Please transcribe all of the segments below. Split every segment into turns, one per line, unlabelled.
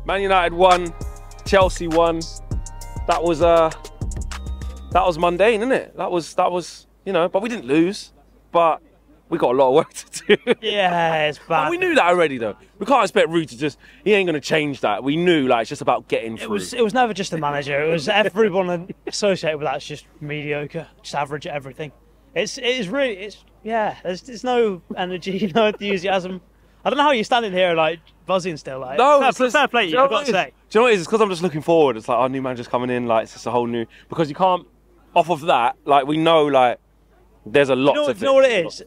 Man United won, Chelsea won. That was mundane, isn't it? That was, you know, but we didn't lose. But we got a lot of work to do.
Yeah, it's bad.
But we knew that already, though. We can't expect Ruud to just, he ain't going to change that. We knew, like, it's just about getting through.
It was never just the manager. It was everyone associated with that's just mediocre, just average at everything. There's no energy, no enthusiasm. I don't know how you're standing here, like, buzzing still. Like,
no,
fair play to you, I've got to say.
Do you know what it is? It's because I'm just looking forward. It's like, our new manager's coming in, like, it's just a whole new... Because you can't, off of that, like, we know, like, there's a lot to fix.
You know what it is?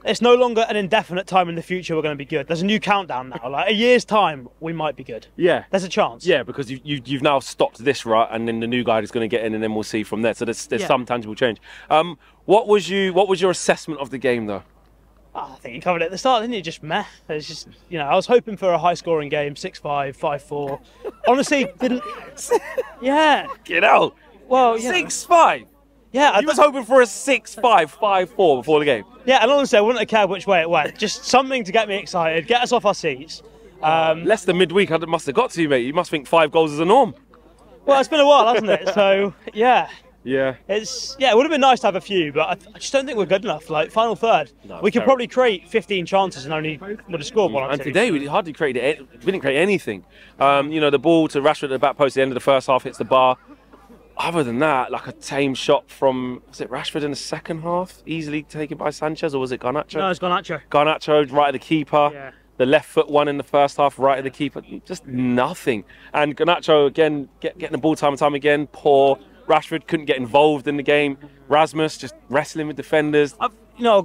It's no longer an indefinite time in the future we're going to be good. There's a new countdown now. Like, a year's time, we might be good.
Yeah.
There's a chance.
Yeah, because you've now stopped this rut, and then the new guy is going to get in, and then we'll see from there. So there's some tangible change. What was your assessment of the game, though?
I think you covered it at the start, didn't you? Just meh. It's just, you know, I was hoping for a high-scoring game, 6-5, 5-4. Honestly, didn't... Yeah.
Get out.
Well,
6-5.
Yeah,
I was hoping for a 6-5, 5-4 before the game.
Yeah, and honestly, I wouldn't have cared which way it went. Just something to get me excited, get us off our seats.
Less than midweek, I must have got to you, mate. You must think 5 goals is a norm.
Well, it's been a while, hasn't it? So, yeah.
Yeah.
It would have been nice to have a few, but I just don't think we're good enough. Like, final third, we could probably create 15 chances and only would have scored one or two.
And today, we hardly created it. We didn't create anything. You know, the ball to Rashford at the back post at the end of the first half hits the bar. Other than that, like a tame shot from, was it Rashford in the second half? Easily taken by Sanchez, or was it Garnacho?
No, it's Garnacho.
Garnacho, right at the keeper.
Yeah.
The left foot one in the first half, right at the keeper. Just nothing. And Garnacho, again, getting the ball time and time again. Poor. Rashford couldn't get involved in the game. Rasmus just wrestling with defenders.
I've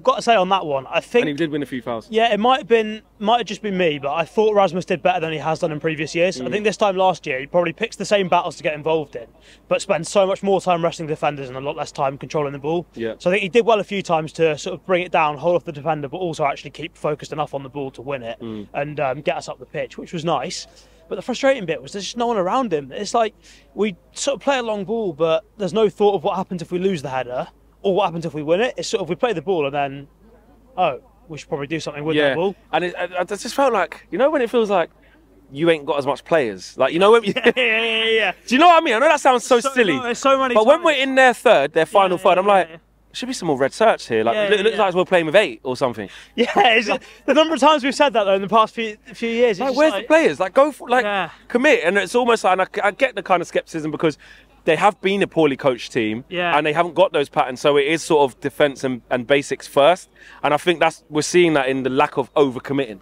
got to say on that one, I think...
And he did win a few fouls.
Yeah, it might have just been me, but I thought Rasmus did better than he has done in previous years. I think this time last year, he probably picks the same battles to get involved in, but spends so much more time wrestling defenders and a lot less time controlling the ball.
Yeah.
So I think he did well a few times to sort of bring it down, hold off the defender, but also actually keep focused enough on the ball to win it and get us up the pitch, which was nice. But the frustrating bit was there's just no one around him. It's like we sort of play a long ball, but there's no thought of what happens if we lose the header or what happens if we win it. It's sort of we play the ball and then, we should probably do something with that ball.
And I just felt like, you know, when it feels like you ain't got as much players. Like, you know, when
yeah.
Do you know what I mean? I know that sounds so silly.
No, so many
but when we're in their final third, I'm like,
yeah.
should be some more red shirts here. Like, it looks like we're playing with 8 or something.
Yeah, the number of times we've said that though in the past few years.
Like, where's the players? Like, go for, commit. And it's almost like, and I get the kind of skepticism because they have been a poorly coached team, and they haven't got those patterns. So it is sort of defence and basics first. And I think we're seeing that in the lack of overcommitting.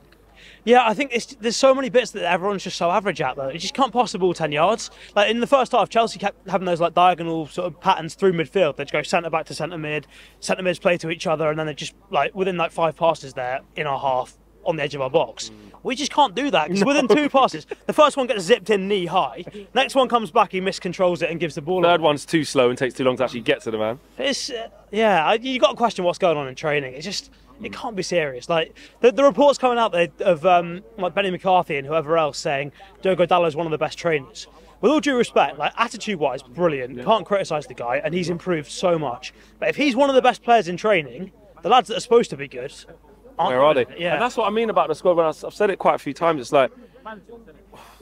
Yeah, I think there's so many bits that everyone's just so average at though. You just can't pass the ball 10 yards. Like in the first half, Chelsea kept having those like diagonal sort of patterns through midfield. They'd go centre back to centre mids play to each other, and then they just like within like 5 passes there in our half on the edge of our box. We just can't do that because within 2 passes, the first one gets zipped in knee high. Next one comes back, he miscontrols it and gives the ball.
Third one's too slow and takes too long to actually get to the man.
It's you got to question what's going on in training. It's just. It can't be serious. Like the reports coming out there of like Benny McCarthy and whoever else saying Diogo Dalot is one of the best trainers. With all due respect, like attitude-wise, brilliant. Yeah. Can't criticise the guy, and he's improved so much. But if he's one of the best players in training, the lads that are supposed to be good,
where are they?
Yeah,
and that's what I mean about the squad. When I've said it quite a few times, it's like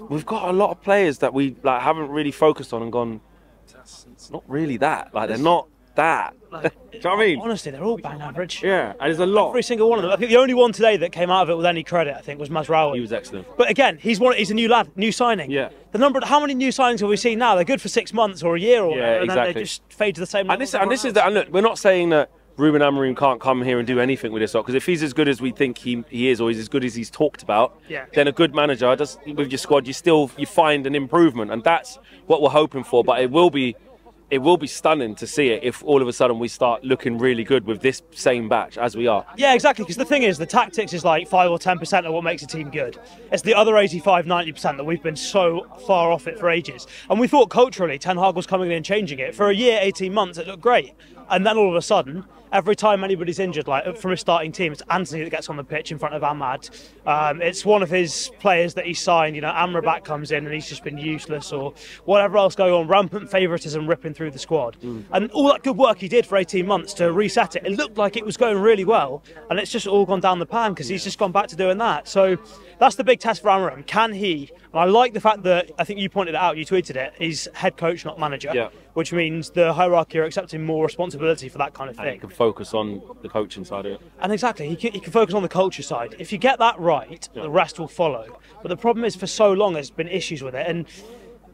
we've got a lot of players that we like haven't really focused on and gone. It's not really that. Like they're not. That.
Like,
do you know what I mean?
Honestly, they're all bang average.
Yeah, and there's a lot.
Every single one of them. I think the only one today that came out of it with any credit, I think, was Mazraoui.
He was excellent.
But again, he's a new lad, new signing.
Yeah.
How many new signings have we seen now? They're good for 6 months or a year or whatever, and then they just fade to the same level.
And look, we're not saying that Ruben Amorim can't come here and do anything with this squad, because if he's as good as we think he is, or he's as good as he's talked about, then a good manager with your squad, you find an improvement, and that's what we're hoping for. But it will be stunning to see it if all of a sudden we start looking really good with this same batch as we are.
Yeah, exactly, because the thing is, the tactics is like 5 or 10% of what makes a team good. It's the other 85, 90% that we've been so far off it for ages. And we thought culturally Ten Hag was coming in and changing it. For a year, 18 months, it looked great. And then all of a sudden, every time anybody's injured, like from his starting team, it's Anthony that gets on the pitch in front of Ahmad. It's one of his players that he signed. You know, Amrabat comes in and he's just been useless, or whatever else going on. Rampant favouritism ripping through the squad, and all that good work he did for 18 months to reset it. It looked like it was going really well, and it's just all gone down the pan because he's just gone back to doing that. So that's the big test for Amorim. Can he And I like the fact that, I think you pointed it out, you tweeted it, he's head coach, not manager, which means the hierarchy are accepting more responsibility for that kind of thing.
And he can focus on the coaching side of it.
And exactly, he can focus on the culture side. If you get that right, the rest will follow. But the problem is, for so long, there's been issues with it. And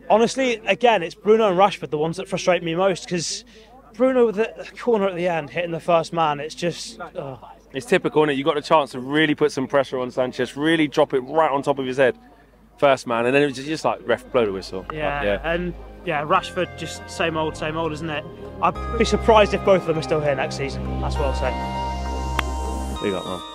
honestly, again, it's Bruno and Rashford, the ones that frustrate me most, because Bruno with the corner at the end, hitting the first man, it's just...
It's typical, isn't it? You got a chance to really put some pressure on Sanchez, really drop it right on top of his head. First man, and then it was just like, ref, blow the whistle.
And Rashford, just same old, isn't it? I'd be surprised if both of them are still here next season. That's what I'll say.
Big up, man.